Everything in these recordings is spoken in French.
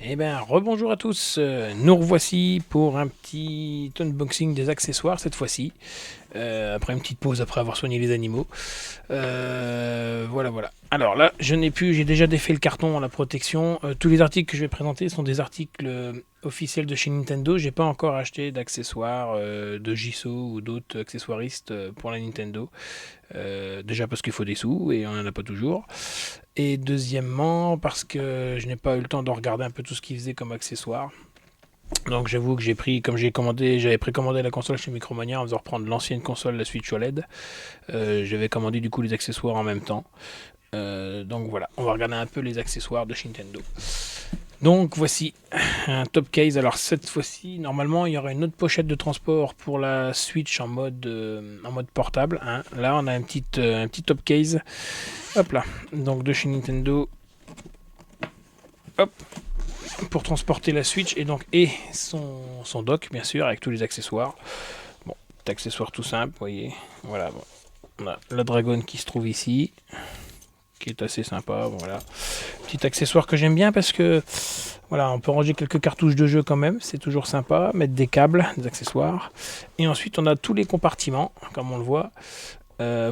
Eh bien, rebonjour à tous, nous revoici pour un petit unboxing des accessoires cette fois-ci, après une petite pause après avoir soigné les animaux. Voilà. Alors là, j'ai déjà défait le carton, la protection. Tous les articles que je vais présenter sont des articles officiels de chez Nintendo. J'ai pas encore acheté d'accessoires de JSO ou d'autres accessoiristes pour la Nintendo. Déjà parce qu'il faut des sous et on n'en a pas toujours. Et deuxièmement, parce que je n'ai pas eu le temps de regarder un peu tout ce qu'ils faisaient comme accessoires. Donc j'avoue que j'avais précommandé la console chez Micromania en faisant reprendre l'ancienne console, la Switch OLED. J'avais commandé du coup les accessoires en même temps. Donc voilà, on va regarder un peu les accessoires de chez Nintendo. Donc voici un top case. Alors cette fois-ci, normalement, il y aura une autre pochette de transport pour la Switch en mode portable. Hein. Là, on a un petit top case. Hop là. Donc de chez Nintendo. Hop. Pour transporter la Switch et son dock, bien sûr, avec tous les accessoires. Bon, petit accessoire tout simple, vous voyez. Voilà. Bon. On a la Dragon qui se trouve ici, qui est assez sympa. Voilà. Petit accessoire que j'aime bien parce que voilà, on peut ranger quelques cartouches de jeu quand même, c'est toujours sympa, mettre des câbles, des accessoires. Et ensuite, on a tous les compartiments, comme on le voit,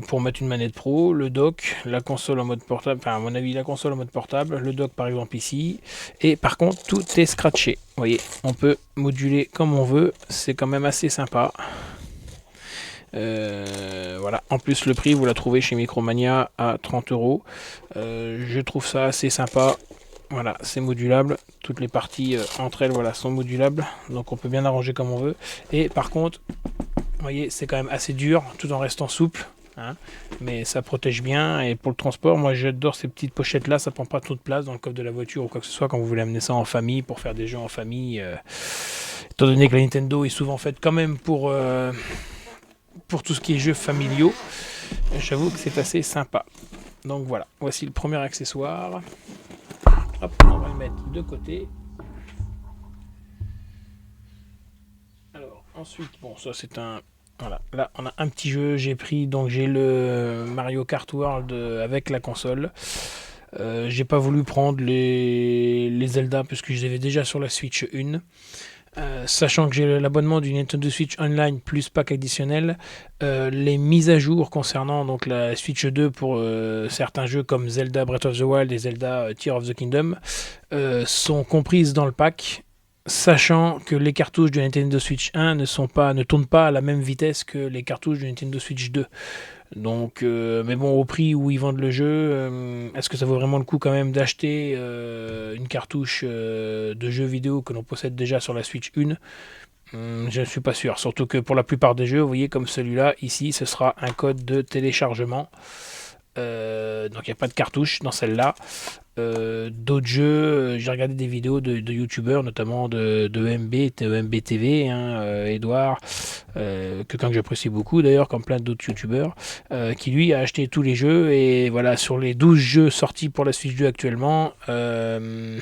pour mettre une manette pro, le dock, la console en mode portable, enfin à mon avis la console en mode portable, le dock par exemple ici. Et par contre, tout est scratché. Vous voyez, on peut moduler comme on veut, c'est quand même assez sympa. Voilà. En plus, le prix, vous la trouvez chez Micromania à 30 €. Je trouve ça assez sympa. Voilà, c'est modulable. Toutes les parties entre elles, voilà, sont modulables. Donc on peut bien arranger comme on veut. Et par contre, vous voyez, c'est quand même assez dur, tout en restant souple. Hein, mais ça protège bien. Et pour le transport, moi j'adore ces petites pochettes là. Ça prend pas trop de place dans le coffre de la voiture ou quoi que ce soit quand vous voulez amener ça en famille pour faire des jeux en famille. Étant donné que la Nintendo est souvent faite quand même pour tout ce qui est jeux familiaux, j'avoue que c'est assez sympa. Donc voilà, voici le premier accessoire. Hop, on va le mettre de côté. Alors ensuite, bon ça c'est un... Voilà, là on a un petit jeu, j'ai le Mario Kart World avec la console. J'ai pas voulu prendre les Zelda parce que je les avais déjà sur la Switch 1. Sachant que j'ai l'abonnement du Nintendo Switch Online plus pack additionnel, les mises à jour concernant donc la Switch 2 pour certains jeux comme Zelda Breath of the Wild et Zelda Tears of the Kingdom sont comprises dans le pack, sachant que les cartouches de Nintendo Switch 1 ne tournent pas à la même vitesse que les cartouches de Nintendo Switch 2. Donc, mais bon, au prix où ils vendent le jeu, est-ce que ça vaut vraiment le coup quand même d'acheter une cartouche de jeu vidéo que l'on possède déjà sur la Switch 1? Je ne suis pas sûr. Surtout que pour la plupart des jeux, vous voyez comme celui-là, ici, ce sera un code de téléchargement. Donc il n'y a pas de cartouche dans celle-là. D'autres jeux, j'ai regardé des vidéos de youtubeurs, notamment de EMB TV, hein, Edouard, quelqu'un que j'apprécie beaucoup d'ailleurs, comme plein d'autres youtubeurs, qui lui a acheté tous les jeux. Et voilà, sur les 12 jeux sortis pour la Switch 2 actuellement, il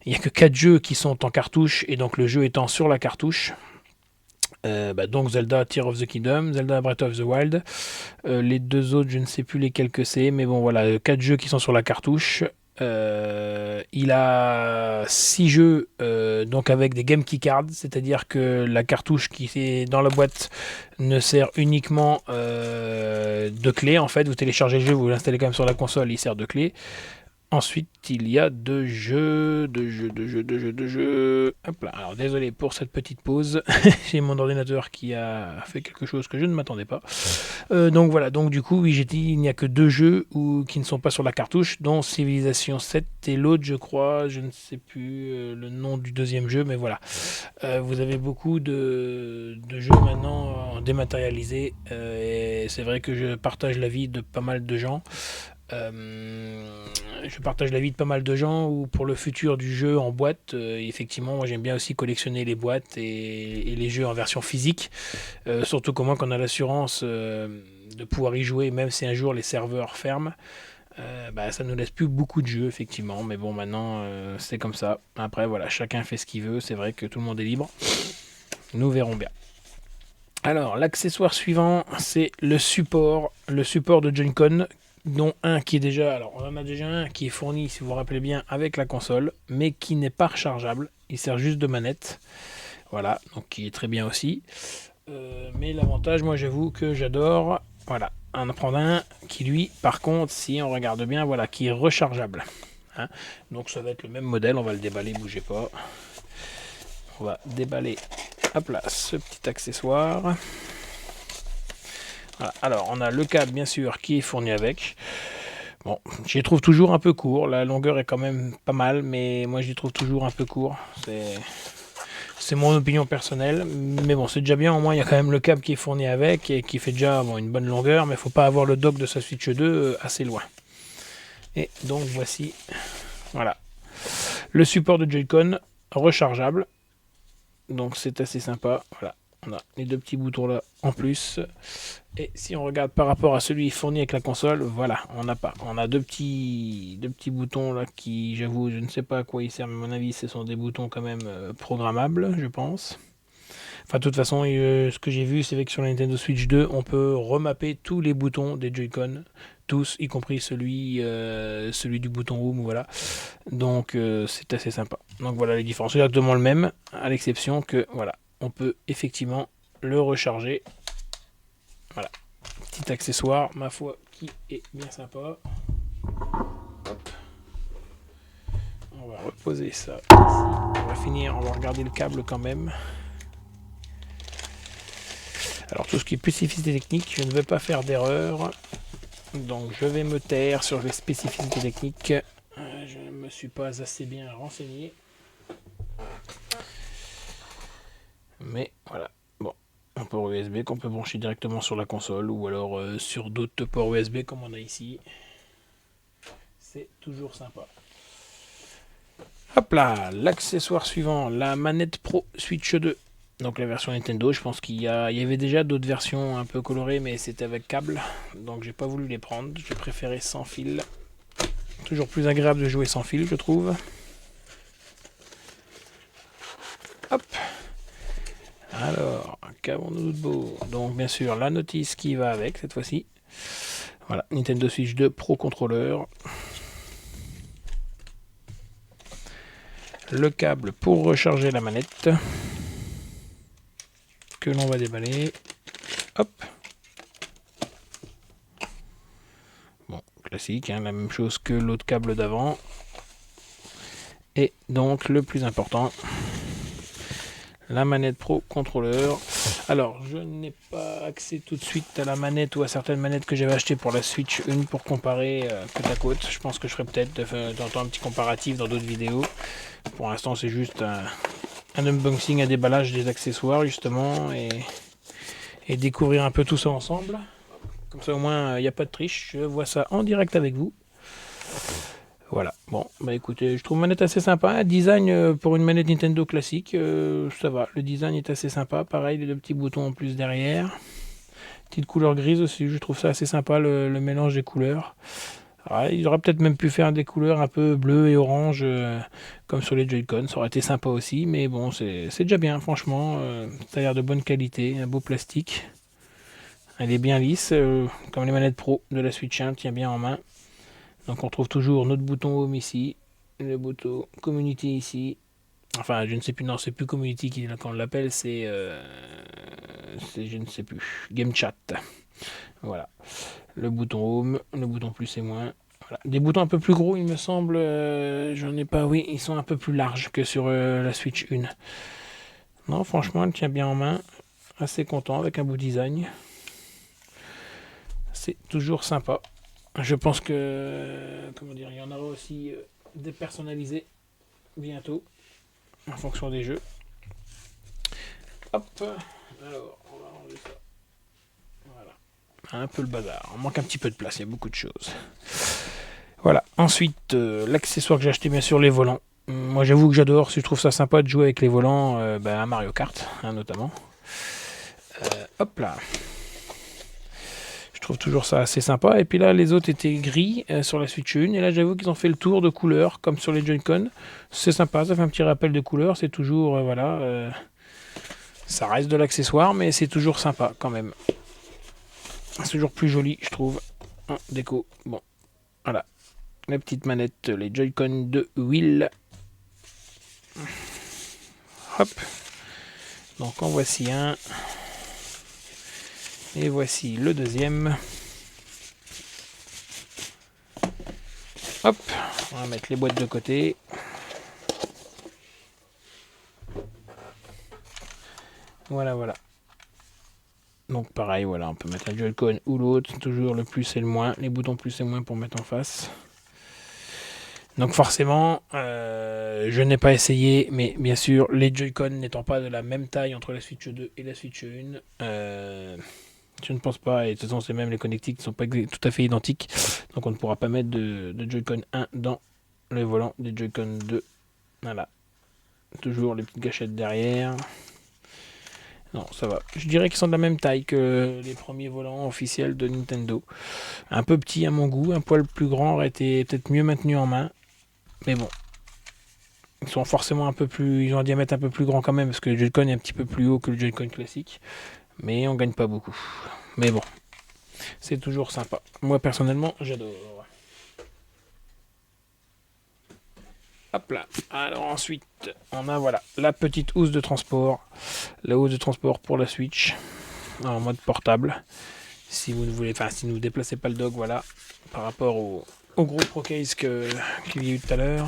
n'y a que 4 jeux qui sont en cartouche, et donc le jeu étant sur la cartouche. Donc Zelda Tears of the Kingdom, Zelda Breath of the Wild. Les deux autres, je ne sais plus lesquels que c'est, mais bon voilà, 4 jeux qui sont sur la cartouche. Il a 6 jeux donc avec des Game Key Cards, c'est-à-dire que la cartouche qui est dans la boîte ne sert uniquement de clé. En fait, vous téléchargez le jeu, vous l'installez quand même sur la console, il sert de clé. Ensuite, il y a deux jeux. Hop là. Alors, désolé pour cette petite pause. J'ai mon ordinateur qui a fait quelque chose que je ne m'attendais pas. Donc voilà. Donc du coup, oui, j'ai dit, il n'y a que 2 jeux qui ne sont pas sur la cartouche, dont Civilization 7 et l'autre, je crois, je ne sais plus le nom du deuxième jeu, mais voilà. Vous avez beaucoup de jeux maintenant dématérialisés. Et c'est vrai que je partage l'avis de pas mal de gens. Je partage l'avis de pas mal de gens où pour le futur du jeu en boîte, effectivement, moi j'aime bien aussi collectionner les boîtes et les jeux en version physique, surtout qu'au moins qu'on a l'assurance de pouvoir y jouer, même si un jour les serveurs ferment. Ça nous laisse plus beaucoup de jeux, effectivement, mais bon, maintenant c'est comme ça. Après, voilà, chacun fait ce qu'il veut, c'est vrai que tout le monde est libre. Nous verrons bien. Alors, l'accessoire suivant, c'est le support de Joy-Con dont un qui est déjà, alors on en a déjà un qui est fourni, si vous vous rappelez bien, avec la console, mais qui n'est pas rechargeable, il sert juste de manette, voilà, donc qui est très bien aussi. Mais l'avantage, moi j'avoue que j'adore, voilà, en prendre un qui lui, par contre, si on regarde bien, voilà, qui est rechargeable. Hein. Donc ça va être le même modèle, on va le déballer, bougez pas. On va déballer, hop là, ce petit accessoire. Voilà. Alors on a le câble bien sûr qui est fourni avec. Bon, j'y trouve toujours un peu court, la longueur est quand même pas mal, mais moi j'y trouve toujours un peu court. C'est mon opinion personnelle, mais bon, c'est déjà bien, au moins il y a quand même le câble qui est fourni avec et qui fait déjà bon, une bonne longueur, mais il ne faut pas avoir le dock de sa Switch 2 assez loin. Et donc voici, voilà, le support de Joy-Con rechargeable, donc c'est assez sympa, voilà, on a les deux petits boutons là en plus, et si on regarde par rapport à celui fourni avec la console, voilà, on n'a pas, on a deux petits boutons là qui, j'avoue, je ne sais pas à quoi ils servent, mais à mon avis ce sont des boutons quand même programmables, je pense. Enfin, de toute façon, ce que j'ai vu, c'est que sur la Nintendo Switch 2, on peut remapper tous les boutons des Joy-Con, tous, y compris celui du bouton Home, voilà. Donc, c'est assez sympa. Donc voilà les différences. C'est exactement le même, à l'exception que, voilà, on peut effectivement le recharger. Voilà, petit accessoire, ma foi, qui est bien sympa. Hop. On va reposer ça ici. On va finir, on va regarder le câble quand même. Alors tout ce qui est spécificité technique, je ne vais pas faire d'erreur. Donc je vais me taire sur les spécificités techniques. Je ne me suis pas assez bien renseigné. Mais voilà. Bon, un port USB qu'on peut brancher directement sur la console ou alors sur d'autres ports USB comme on a ici. C'est toujours sympa. Hop là, l'accessoire suivant, la manette Pro Switch 2. Donc la version Nintendo, je pense qu'il y avait déjà d'autres versions un peu colorées, mais c'était avec câble. Donc j'ai pas voulu les prendre, j'ai préféré sans fil. Toujours plus agréable de jouer sans fil, je trouve. Hop. Alors, qu'avons-nous de beau? Donc bien sûr, la notice qui va avec cette fois-ci. Voilà, Nintendo Switch 2 Pro Controller. Le câble pour recharger la manette. Que l'on va déballer. Hop. Bon, classique, hein, la même chose que l'autre câble d'avant. Et donc le plus important, la manette Pro Controller. Alors, je n'ai pas accès tout de suite à la manette ou à certaines manettes que j'avais achetées pour la Switch 1 pour comparer côte à côte. Je pense que je ferai peut-être un petit comparatif dans d'autres vidéos. Pour l'instant, c'est juste un unboxing, un déballage des accessoires justement et découvrir un peu tout ça ensemble. Comme ça au moins il n'y a pas de triche, je vois ça en direct avec vous. Voilà, bon, bah écoutez, je trouve manette assez sympa. Un design pour une manette Nintendo classique, ça va. Le design est assez sympa. Pareil, les deux petits boutons en plus derrière. Petite couleur grise aussi, je trouve ça assez sympa le mélange des couleurs. Alors, il aurait peut-être même pu faire des couleurs un peu bleu et orange comme sur les Joy-Con, ça aurait été sympa aussi, mais bon, c'est déjà bien, franchement. Ça a l'air de bonne qualité, un beau plastique. Elle est bien lisse, comme les manettes Pro de la Switch 1, tient bien en main. Donc on trouve toujours notre bouton Home ici, le bouton Community ici. Enfin, je ne sais plus, non, c'est plus Community qu'on l'appelle, c'est je ne sais plus, Game Chat. Voilà, le bouton Home, le bouton plus et moins. Voilà. Des boutons un peu plus gros, il me semble, j'en ai pas, oui, ils sont un peu plus larges que sur la Switch 1. Non, franchement, elle tient bien en main, assez content avec un beau design. C'est toujours sympa. Je pense que, comment dire, il y en aura aussi dépersonnalisés bientôt en fonction des jeux. Hop, alors on va enlever ça. Voilà, un peu le bazar. On manque un petit peu de place, il y a beaucoup de choses. Voilà. Ensuite, l'accessoire que j'ai acheté, bien sûr, les volants. Moi, j'avoue que j'adore. Si je trouve ça sympa de jouer avec les volants, à Mario Kart, hein, notamment. Hop là. Je trouve toujours ça assez sympa. Et puis là, les autres étaient gris sur la Switch 1. Et là, j'avoue qu'ils ont fait le tour de couleurs, comme sur les Joy-Con. C'est sympa, ça fait un petit rappel de couleurs. C'est toujours, ça reste de l'accessoire, mais c'est toujours sympa quand même. C'est toujours plus joli, je trouve. en déco. Bon, voilà. La petite manette, les Joy-Con de Will. Hop. Donc en voici un. Et voici le deuxième. Hop, on va mettre les boîtes de côté. Voilà, voilà. Donc pareil, voilà, on peut mettre un Joy-Con ou l'autre. Toujours le plus et le moins. Les boutons plus et moins pour mettre en face. Donc forcément, je n'ai pas essayé, mais bien sûr, les Joy-Con n'étant pas de la même taille entre la Switch 2 et la Switch 1, je ne pense pas, et de toute façon c'est même les connectiques qui ne sont pas tout à fait identiques, donc on ne pourra pas mettre de Joy-Con 1 dans le volant des Joy-Con 2. Voilà, toujours les petites gâchettes derrière. Non, ça va. Je dirais qu'ils sont de la même taille que les premiers volants officiels de Nintendo. Un peu petit à mon goût, un poil plus grand aurait été peut-être mieux maintenu en main. Mais bon, ils sont forcément un peu plus, ils ont un diamètre un peu plus grand quand même parce que le Joy-Con est un petit peu plus haut que le Joy-Con classique, mais on gagne pas beaucoup. Mais bon, c'est toujours sympa. Moi personnellement, j'adore. Hop là. Alors ensuite, on a voilà la petite housse de transport, la housse de transport pour la Switch en mode portable. Si vous ne voulez, enfin si vous ne déplacez pas le dock, voilà, par rapport au gros Pro Case qu'il y a eu tout à l'heure.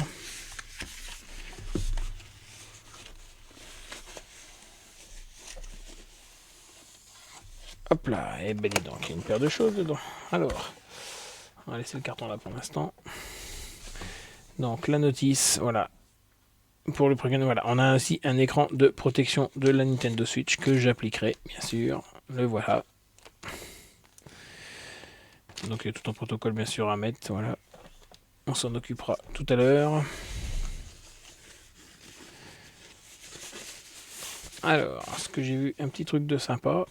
Hop là, et ben dis donc, il y a une paire de choses dedans. Alors, on va laisser le carton là pour l'instant. Donc la notice, voilà. Pour le programme, voilà, on a ainsi un écran de protection de la Nintendo Switch que j'appliquerai, bien sûr. Le voilà. Donc il y a tout un protocole bien sûr à mettre, voilà. On s'en occupera tout à l'heure. Alors, ce que j'ai vu, un petit truc de sympa.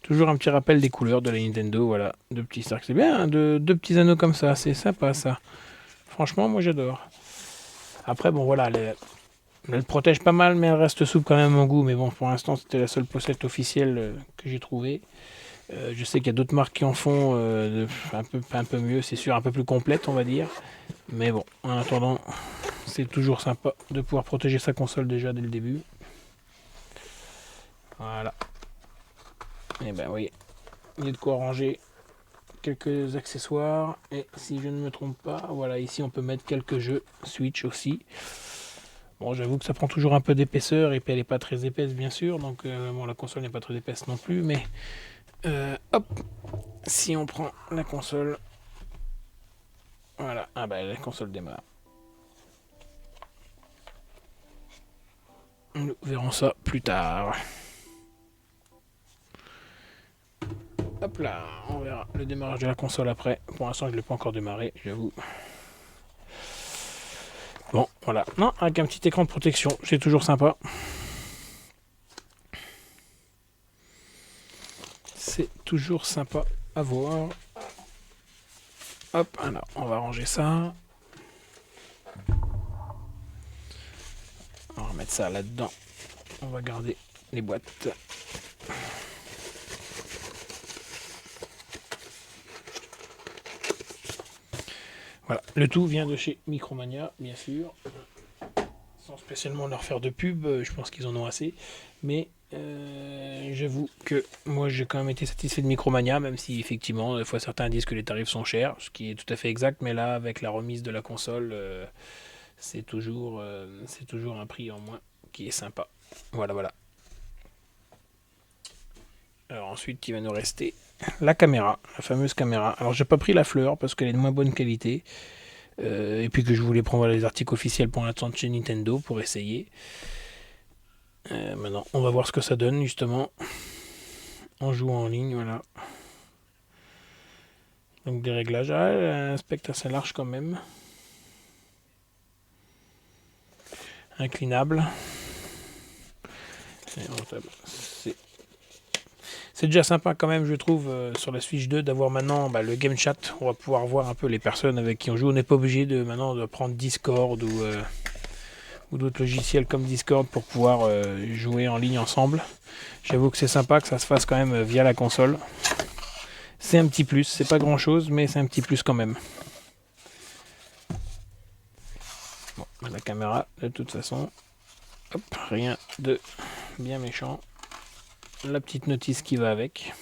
Toujours un petit rappel des couleurs de la Nintendo, voilà. Deux petits cercles, c'est bien, hein, deux petits anneaux comme ça, c'est sympa ça. Franchement, moi j'adore. Après, bon voilà, elle protège pas mal, mais elle reste souple quand même en goût. Mais bon, pour l'instant, c'était la seule pochette officielle que j'ai trouvée. Je sais qu'il y a d'autres marques qui en font un peu mieux, c'est sûr, un peu plus complète, on va dire. Mais bon, en attendant, c'est toujours sympa de pouvoir protéger sa console déjà dès le début. Voilà. Et ben oui, il y a de quoi ranger quelques accessoires. Et si je ne me trompe pas, voilà, ici on peut mettre quelques jeux Switch aussi. Bon, j'avoue que ça prend toujours un peu d'épaisseur et puis elle n'est pas très épaisse bien sûr. Donc bon, la console n'est pas très épaisse non plus, mais hop, si on prend la console, voilà, ah bah la console démarre. Nous verrons ça plus tard. Hop là, on verra le démarrage de la console après. Pour l'instant, je ne l'ai pas encore démarré, j'avoue. Bon, voilà. Non, avec un petit écran de protection, c'est toujours sympa. C'est toujours sympa à voir. Hop, alors, on va ranger ça. On va remettre ça là-dedans. On va garder les boîtes. Voilà, le tout vient de chez Micromania, bien sûr. Sans spécialement leur faire de pub, je pense qu'ils en ont assez. Mais j'avoue que moi j'ai quand même été satisfait de Micromania, même si effectivement, des fois certains disent que les tarifs sont chers, ce qui est tout à fait exact, mais là, avec la remise de la console, c'est toujours un prix en moins qui est sympa. Voilà, voilà. Alors ensuite, il va nous rester la caméra, la fameuse caméra. Alors j'ai pas pris la fleur parce qu'elle est de moins bonne qualité. Et puis que je voulais prendre les articles officiels pour l'instant de chez Nintendo pour essayer. Maintenant, on va voir ce que ça donne justement en jouant en ligne, voilà. Donc des réglages, un spectre assez large quand même. Inclinable. C'est déjà sympa quand même, je trouve, sur la Switch 2 d'avoir maintenant le game chat. On va pouvoir voir un peu les personnes avec qui on joue. On n'est pas obligé maintenant de prendre Discord ou d'autres logiciels comme Discord pour pouvoir jouer en ligne ensemble. J'avoue que c'est sympa que ça se fasse quand même via la console. C'est un petit plus, c'est pas grand chose, mais c'est un petit plus quand même. Bon, la caméra, de toute façon, hop, rien de bien méchant. La petite notice qui va avec.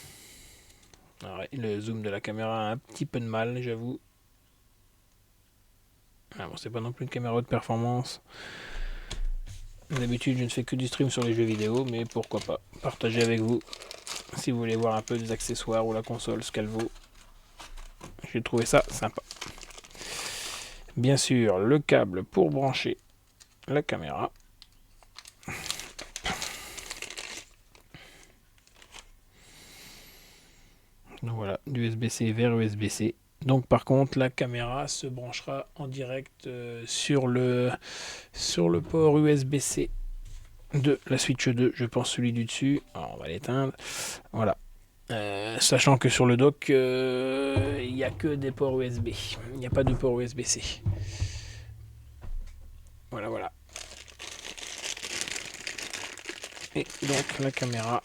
Alors, le zoom de la caméra a un petit peu de mal, j'avoue. Ah bon, c'est pas non plus une caméra de performance. D'habitude, je ne fais que du stream sur les jeux vidéo, mais pourquoi pas partager avec vous si vous voulez voir un peu des accessoires ou la console, ce qu'elle vaut. J'ai trouvé ça sympa. Bien sûr, le câble pour brancher la caméra. Donc voilà, d'USB-C vers USB-C. Donc par contre, la caméra se branchera en direct sur le port USB-C de la Switch 2, je pense celui du dessus. Alors, on va l'éteindre. Voilà. Sachant que sur le dock, il n'y a que des ports USB. Il n'y a pas de port USB-C. Voilà, voilà. Et donc la caméra.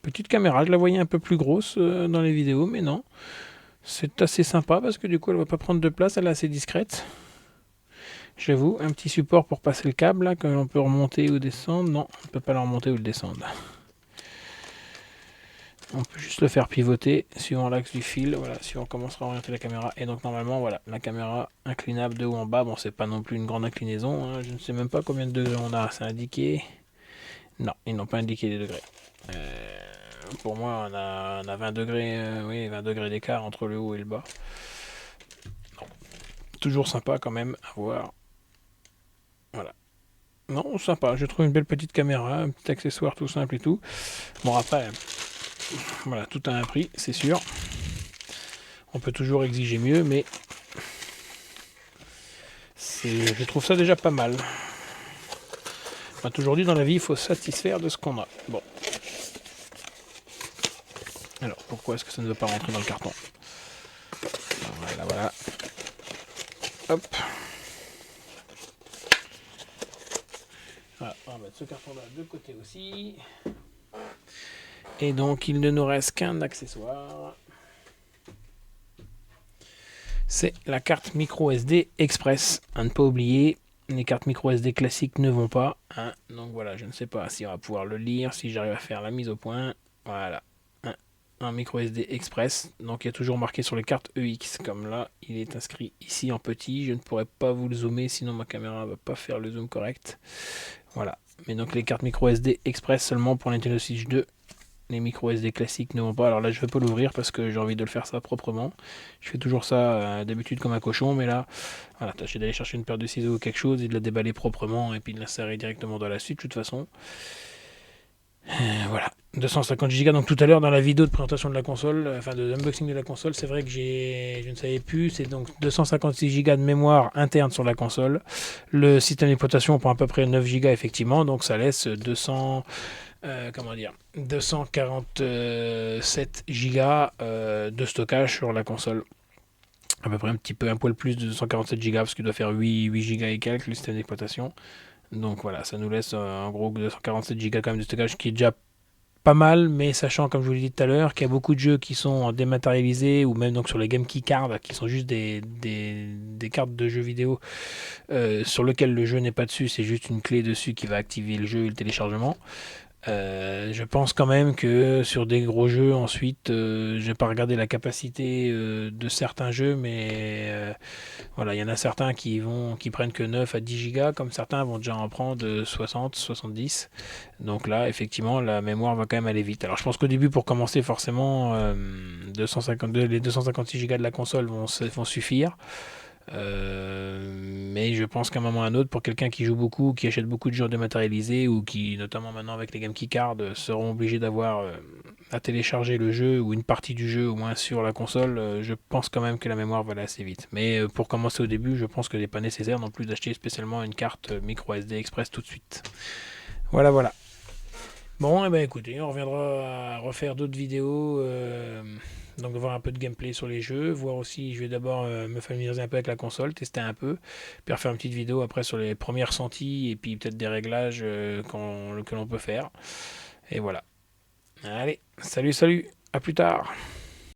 Petite caméra, je la voyais un peu plus grosse dans les vidéos, mais non. C'est assez sympa parce que du coup elle va pas prendre de place, elle est assez discrète. J'avoue, un petit support pour passer le câble là, que l'on peut remonter ou descendre. Non, on ne peut pas le remonter ou le descendre. On peut juste le faire pivoter suivant l'axe du fil. Voilà, si on commencera à orienter la caméra. Et donc normalement, voilà, la caméra inclinable de haut en bas. Bon, c'est pas non plus une grande inclinaison. Hein. Je ne sais même pas combien de degrés on a. C'est indiqué. Non, ils n'ont pas indiqué les degrés. Pour moi, on a 20 degrés, oui, 20 degrés d'écart entre le haut et le bas. Non. Toujours sympa quand même à voir. Voilà. Non, sympa. Je trouve une belle petite caméra, un petit accessoire tout simple et tout. Bon, après, voilà, tout a un prix, c'est sûr. On peut toujours exiger mieux, mais je trouve ça déjà pas mal. On a toujours dit dans la vie, il faut se satisfaire de ce qu'on a. Bon. Alors, pourquoi est-ce que ça ne veut pas rentrer dans le carton? Voilà, voilà. Hop. Voilà, on va mettre ce carton-là de côté aussi. Et donc, il ne nous reste qu'un accessoire. C'est la carte micro SD Express. À ne pas oublier, les cartes micro SD classiques ne vont pas. Hein. Donc voilà, je ne sais pas si on va pouvoir le lire, si j'arrive à faire la mise au point. Voilà. Un micro SD Express. Donc il y a toujours marqué sur les cartes EX. Comme là, il est inscrit ici en petit. Je ne pourrais pas vous le zoomer, sinon ma caméra ne va pas faire le zoom correct. Voilà. Mais donc les cartes micro SD Express seulement pour Nintendo Switch 2. Les micro SD classiques ne vont pas. Alors là, je ne vais pas l'ouvrir parce que j'ai envie de le faire ça proprement. Je fais toujours ça d'habitude comme un cochon, mais là, voilà, tâchez d'aller chercher une paire de ciseaux ou quelque chose et de la déballer proprement et puis de l'insérer directement dans la suite de toute façon. Voilà, 250 Go. Donc tout à l'heure dans la vidéo de présentation de la console, enfin de l'unboxing de la console, c'est vrai que je ne savais plus. C'est donc 256 Go de mémoire interne sur la console. Le système d'exploitation prend à peu près 9 Go effectivement, donc ça laisse 247 Go de stockage sur la console. À peu près un poil plus de 247 Go parce qu'il doit faire 8 Go et quelques le système d'exploitation. Donc voilà, ça nous laisse en gros 247 Go quand même de stockage qui est déjà pas mal, mais sachant comme je vous l'ai dit tout à l'heure qu'il y a beaucoup de jeux qui sont dématérialisés ou même donc sur les Game Key Cards qui sont juste des cartes de jeux vidéo sur lesquelles le jeu n'est pas dessus, c'est juste une clé dessus qui va activer le jeu et le téléchargement. Je pense quand même que sur des gros jeux ensuite, j'ai pas regardé la capacité de certains jeux, mais voilà, il y en a certains qui prennent que 9 à 10 gigas, comme certains vont déjà en prendre 60, 70. Donc là, effectivement, la mémoire va quand même aller vite. Alors je pense qu'au début, pour commencer, forcément, les 256 gigas de la console vont suffire. Mais je pense qu'à un moment ou à un autre, pour quelqu'un qui joue beaucoup, qui achète beaucoup de jeux dématérialisés ou qui, notamment maintenant avec les Game Key Cards, seront obligés d'avoir à télécharger le jeu ou une partie du jeu au moins sur la console, je pense quand même que la mémoire va aller assez vite. Mais pour commencer au début, je pense que n'est pas nécessaire non plus d'acheter spécialement une carte micro SD Express tout de suite. Voilà, voilà. Bon, et ben écoutez, on reviendra à refaire d'autres vidéos. Donc voir un peu de gameplay sur les jeux, voir aussi, je vais d'abord me familiariser un peu avec la console, tester un peu, puis refaire une petite vidéo après sur les premiers ressentis et puis peut-être des réglages que l'on peut faire. Et voilà. Allez, salut, salut! À plus tard.